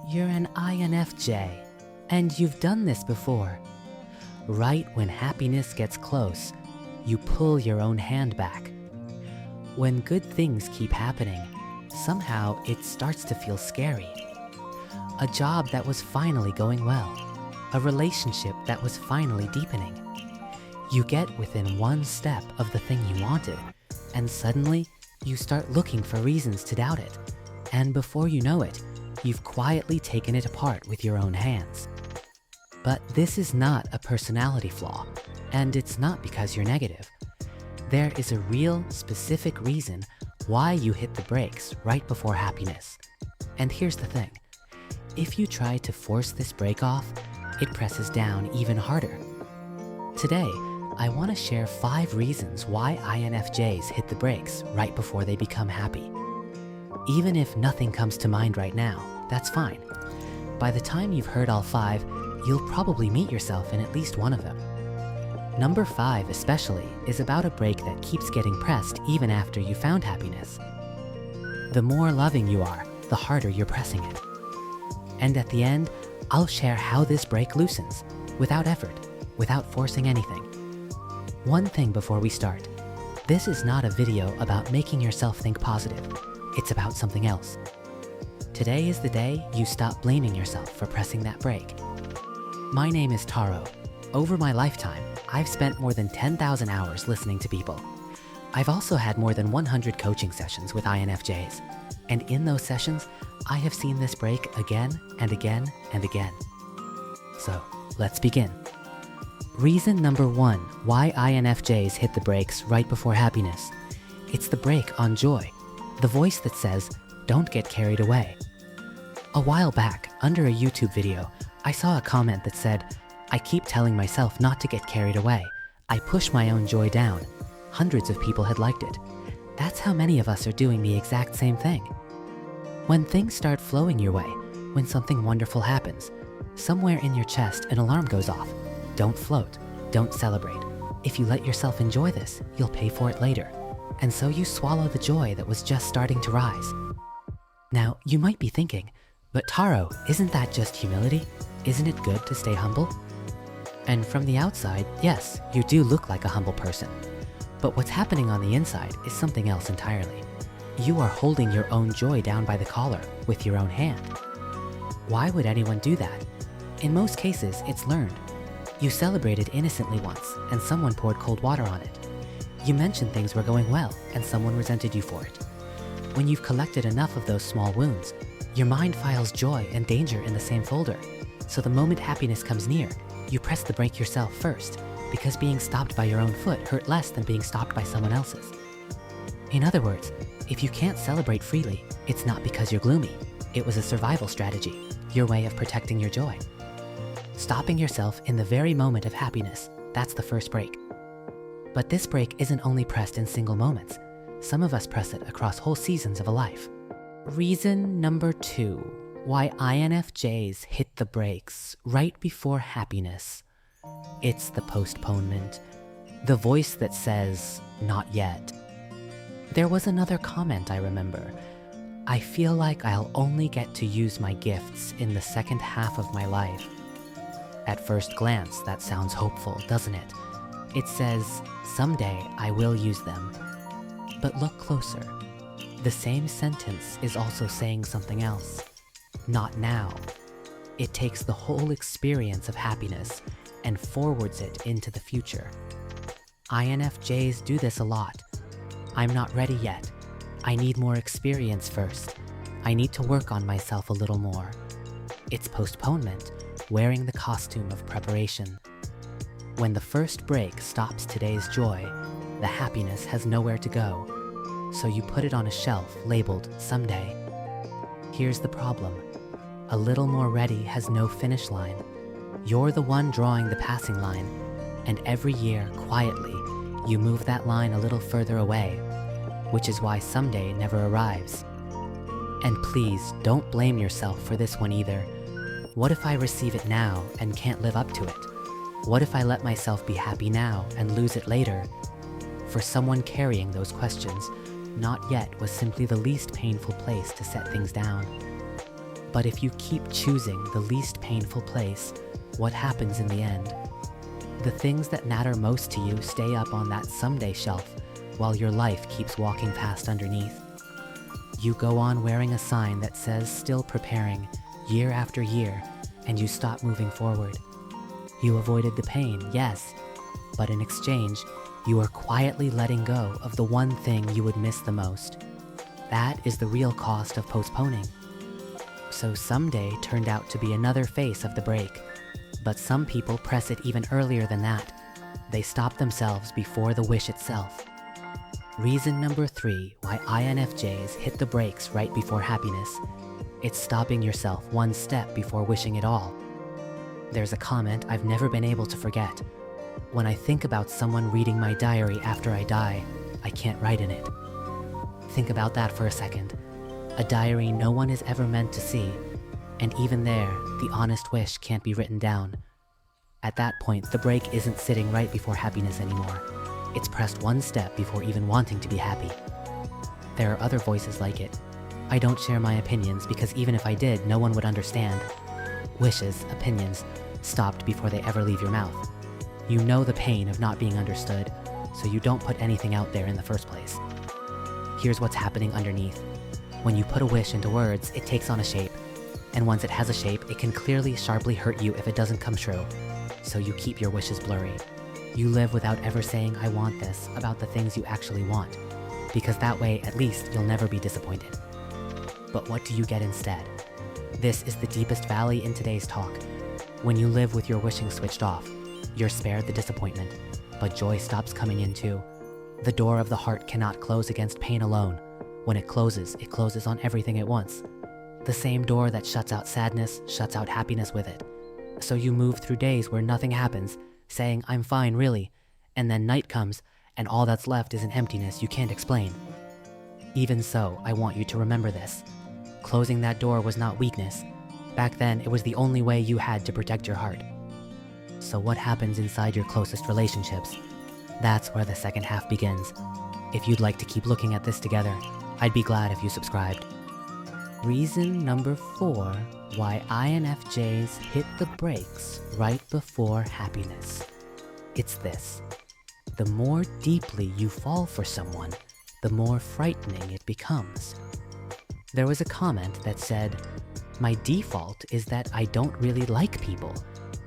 You're an INFJ, and you've done this before. Right when happiness gets close, you pull your own hand back. When good things keep happening, somehow it starts to feel scary. A job that was finally going well, a relationship that was finally deepening. You get within one step of the thing you wanted, and suddenly you start looking for reasons to doubt it. And before you know it, you've quietly taken it apart with your own hands. But this is not a personality flaw, and it's not because you're negative. There is a real, specific reason why you hit the brakes right before happiness. And here's the thing. If you try to force this break off, it presses down even harder. Today, I want to share 5 reasons why INFJs hit the brakes right before they become happy. Even if nothing comes to mind right now, that's fine. By the time you've heard all 5, you'll probably meet yourself in at least one of them. Number 5 especially is about a break that keeps getting pressed even after you found happiness. The more loving you are, the harder you're pressing it. And at the end, I'll share how this break loosens, without effort, without forcing anything. One thing before we start. This is not a video about making yourself think positive. It's about something else. Today is the day you stop blaming yourself for pressing that brake. My name is Taro. Over my lifetime, I've spent more than 10,000 hours listening to people. I've also had more than 100 coaching sessions with INFJs. And in those sessions, I have seen this break again and again and again. So, let's begin. Reason number 1 why INFJs hit the brakes right before happiness. It's the brake on joy. The voice that says, don't get carried away. A while back, under a YouTube video, I saw a comment that said, I keep telling myself not to get carried away. I push my own joy down. Hundreds of people had liked it. That's how many of us are doing the exact same thing. When things start flowing your way, when something wonderful happens, somewhere in your chest an alarm goes off. Don't float, don't celebrate. If you let yourself enjoy this, you'll pay for it later. And so you swallow the joy that was just starting to rise. Now, you might be thinking, but Taro, isn't that just humility? Isn't it good to stay humble? And from the outside, yes, you do look like a humble person. But what's happening on the inside is something else entirely. You are holding your own joy down by the collar with your own hand. Why would anyone do that? In most cases, it's learned. You celebrated innocently once, and someone poured cold water on it. You mentioned things were going well, and someone resented you for it. When you've collected enough of those small wounds, your mind files joy and danger in the same folder. So the moment happiness comes near, you press the brake yourself first, because being stopped by your own foot hurt less than being stopped by someone else's. In other words, if you can't celebrate freely, it's not because you're gloomy. It was a survival strategy, your way of protecting your joy. Stopping yourself in the very moment of happiness, that's the first brake. But this brake isn't only pressed in single moments. Some of us press it across whole seasons of a life. Reason number 2 why INFJs hit the brakes right before happiness. It's the postponement. The voice that says, not yet. There was another comment I remember. I feel like I'll only get to use my gifts in the second half of my life. At first glance, that sounds hopeful, doesn't it? It says, someday I will use them. But look closer. The same sentence is also saying something else. Not now. It takes the whole experience of happiness and forwards it into the future. INFJs do this a lot. I'm not ready yet. I need more experience first. I need to work on myself a little more. It's postponement, wearing the costume of preparation. When the first break stops today's joy, the happiness has nowhere to go. So you put it on a shelf labeled someday. Here's the problem. A little more ready has no finish line. You're the one drawing the passing line, and every year, quietly, you move that line a little further away, which is why someday never arrives. And please, don't blame yourself for this one either. What if I receive it now and can't live up to it? What if I let myself be happy now and lose it later? For someone carrying those questions, not yet was simply the least painful place to set things down. But if you keep choosing the least painful place, what happens in the end? The things that matter most to you stay up on that someday shelf, while your life keeps walking past underneath. You go on wearing a sign that says still preparing, year after year, and you stop moving forward. You avoided the pain, yes, but in exchange, you are quietly letting go of the one thing you would miss the most. That is the real cost of postponing. So someday turned out to be another face of the break, but some people press it even earlier than that. They stop themselves before the wish itself. Reason number 3 why INFJs hit the brakes right before happiness. It's stopping yourself one step before wishing it all. There's a comment I've never been able to forget. When I think about someone reading my diary after I die, I can't write in it. Think about that for a second. A diary no one is ever meant to see, and even there, the honest wish can't be written down. At that point, the break isn't sitting right before happiness anymore. It's pressed one step before even wanting to be happy. There are other voices like it. I don't share my opinions because even if I did, no one would understand. Wishes, opinions, stopped before they ever leave your mouth. You know the pain of not being understood, so you don't put anything out there in the first place. Here's what's happening underneath. When you put a wish into words, it takes on a shape. And once it has a shape, it can clearly, sharply hurt you if it doesn't come true. So you keep your wishes blurry. You live without ever saying, I want this, about the things you actually want. Because that way, at least, you'll never be disappointed. But what do you get instead? This is the deepest valley in today's talk. When you live with your wishing switched off, you're spared the disappointment, but joy stops coming in too. The door of the heart cannot close against pain alone. When it closes on everything at once. The same door that shuts out sadness, shuts out happiness with it. So you move through days where nothing happens, saying, I'm fine, really, and then night comes, and all that's left is an emptiness you can't explain. Even so, I want you to remember this. Closing that door was not weakness. Back then, it was the only way you had to protect your heart. So what happens inside your closest relationships? That's where the second half begins. If you'd like to keep looking at this together, I'd be glad if you subscribed. Reason number 4 why INFJs hit the brakes right before happiness. It's this. The more deeply you fall for someone, the more frightening it becomes. There was a comment that said, my default is that I don't really like people,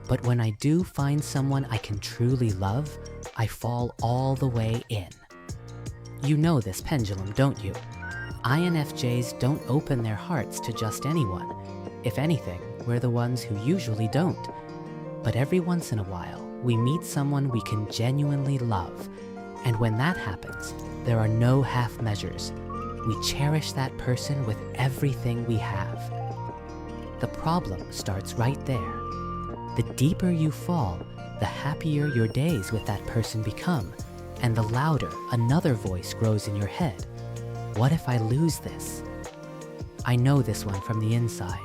but when I do find someone I can truly love, I fall all the way in. You know this pendulum, don't you? INFJs don't open their hearts to just anyone. If anything, we're the ones who usually don't. But every once in a while, we meet someone we can genuinely love. And when that happens, there are no half measures. We cherish that person with everything we have. The problem starts right there. The deeper you fall, the happier your days with that person become, and the louder another voice grows in your head. What if I lose this? I know this one from the inside.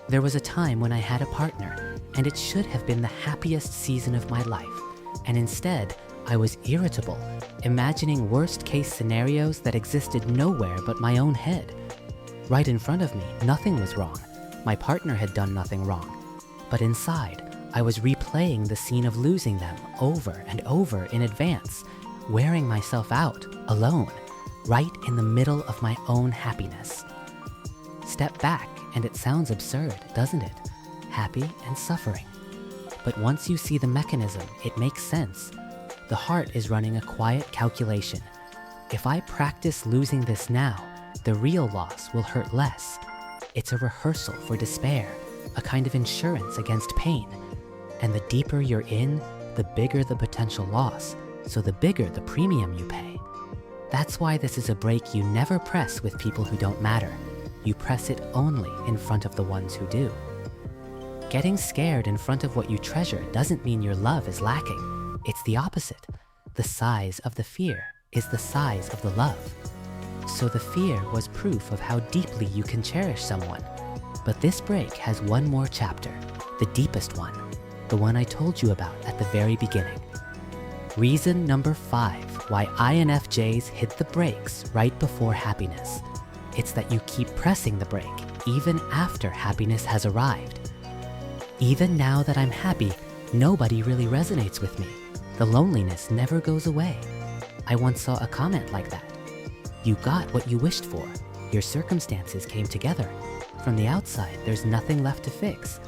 There was a time when I had a partner, and it should have been the happiest season of my life, and instead, I was irritable, imagining worst-case scenarios that existed nowhere but my own head. Right in front of me, nothing was wrong. My partner had done nothing wrong. But inside, I was replaying the scene of losing them over and over in advance, wearing myself out, alone, right in the middle of my own happiness. Step back, and it sounds absurd, doesn't it? Happy and suffering. But once you see the mechanism, it makes sense. The heart is running a quiet calculation. If I practice losing this now, the real loss will hurt less. It's a rehearsal for despair, a kind of insurance against pain. And the deeper you're in, the bigger the potential loss, so the bigger the premium you pay. That's why this is a break you never press with people who don't matter. You press it only in front of the ones who do. Getting scared in front of what you treasure doesn't mean your love is lacking. It's the opposite. The size of the fear is the size of the love. So the fear was proof of how deeply you can cherish someone. But this break has one more chapter, the deepest one, the one I told you about at the very beginning. Reason number 5 why INFJs hit the brakes right before happiness. It's that you keep pressing the brake, even after happiness has arrived. Even now that I'm happy, nobody really resonates with me. The loneliness never goes away. I once saw a comment like that. You got what you wished for. Your circumstances came together. From the outside, there's nothing left to fix.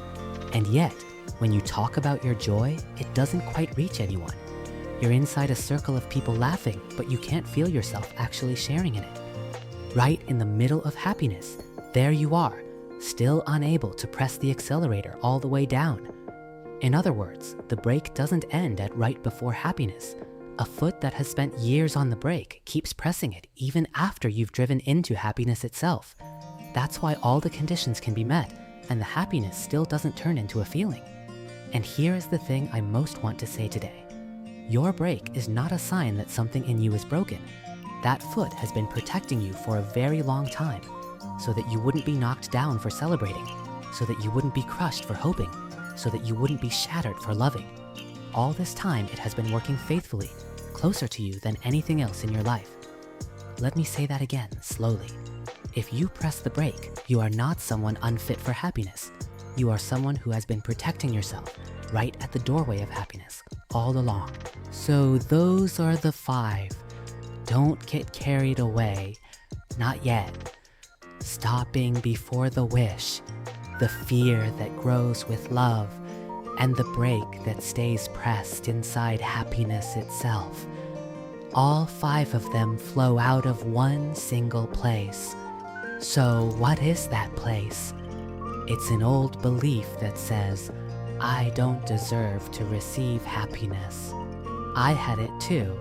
And yet, when you talk about your joy, it doesn't quite reach anyone. You're inside a circle of people laughing, but you can't feel yourself actually sharing in it. Right in the middle of happiness, there you are, still unable to press the accelerator all the way down. In other words, the brake doesn't end at right before happiness. A foot that has spent years on the brake keeps pressing it even after you've driven into happiness itself. That's why all the conditions can be met, and the happiness still doesn't turn into a feeling. And here is the thing I most want to say today. Your brake is not a sign that something in you is broken. That foot has been protecting you for a very long time, so that you wouldn't be knocked down for celebrating, so that you wouldn't be crushed for hoping, so that you wouldn't be shattered for loving. All this time it has been working faithfully, closer to you than anything else in your life. Let me say that again, slowly. If you press the brake, you are not someone unfit for happiness. You are someone who has been protecting yourself right at the doorway of happiness all along. So those are the 5. Don't get carried away. Not yet. Stopping before the wish, the fear that grows with love, and the brake that stays pressed inside happiness itself. All 5 of them flow out of one single place. So what is that place? It's an old belief that says, I don't deserve to receive happiness. I had it too.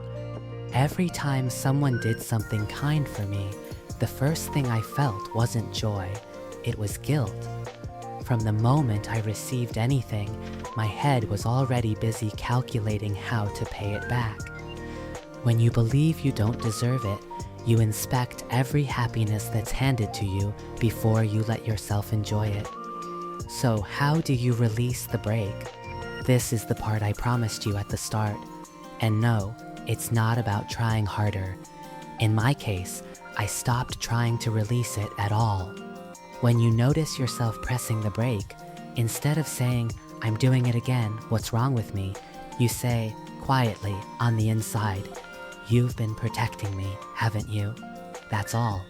Every time someone did something kind for me, the first thing I felt wasn't joy, it was guilt. From the moment I received anything, my head was already busy calculating how to pay it back. When you believe you don't deserve it, you inspect every happiness that's handed to you before you let yourself enjoy it. So how do you release the brake? This is the part I promised you at the start. And no, it's not about trying harder. In my case, I stopped trying to release it at all. When you notice yourself pressing the brake, instead of saying, I'm doing it again, what's wrong with me? You say, quietly, on the inside, you've been protecting me, haven't you? That's all.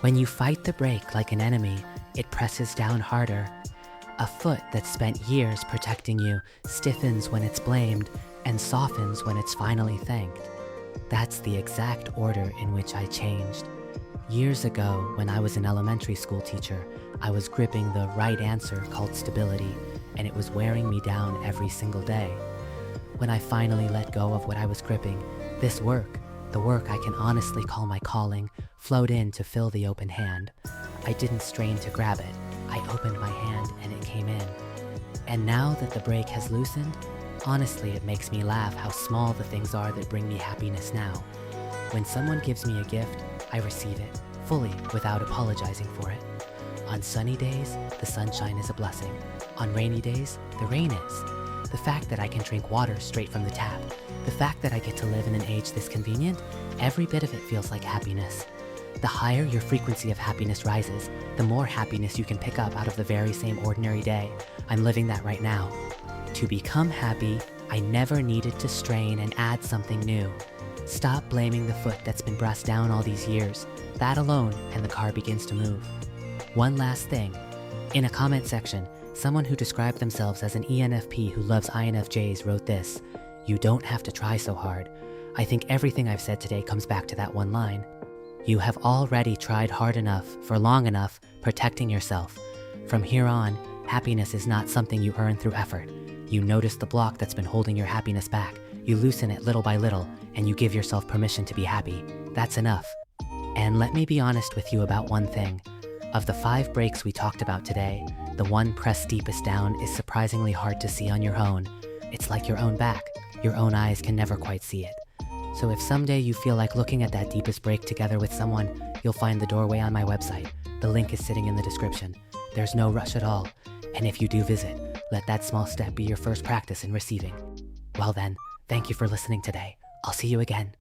When you fight the brake like an enemy, it presses down harder. A foot that's spent years protecting you stiffens when it's blamed and softens when it's finally thanked. That's the exact order in which I changed. Years ago, when I was an elementary school teacher, I was gripping the right answer called stability, and it was wearing me down every single day. When I finally let go of what I was gripping, this work, the work I can honestly call my calling, flowed in to fill the open hand. I didn't strain to grab it. I opened my hand and it came in. And now that the brake has loosened, honestly it makes me laugh how small the things are that bring me happiness now. When someone gives me a gift, I receive it, fully, without apologizing for it. On sunny days, the sunshine is a blessing. On rainy days, the rain is. The fact that I can drink water straight from the tap, the fact that I get to live in an age this convenient, every bit of it feels like happiness. The higher your frequency of happiness rises, the more happiness you can pick up out of the very same ordinary day. I'm living that right now. To become happy, I never needed to strain and add something new. Stop blaming the foot that's been pressed down all these years. That alone, and the car begins to move. One last thing. In a comment section, someone who described themselves as an ENFP who loves INFJs wrote this: "You don't have to try so hard." I think everything I've said today comes back to that one line. You have already tried hard enough, for long enough, protecting yourself. From here on, happiness is not something you earn through effort. You notice the block that's been holding your happiness back. You loosen it little by little, and you give yourself permission to be happy. That's enough. And let me be honest with you about one thing. Of the 5 breaks we talked about today, the one pressed deepest down is surprisingly hard to see on your own. It's like your own back. Your own eyes can never quite see it. So if someday you feel like looking at that deepest break together with someone, you'll find the doorway on my website. The link is sitting in the description. There's no rush at all. And if you do visit, let that small step be your first practice in receiving. Well then, thank you for listening today. I'll see you again.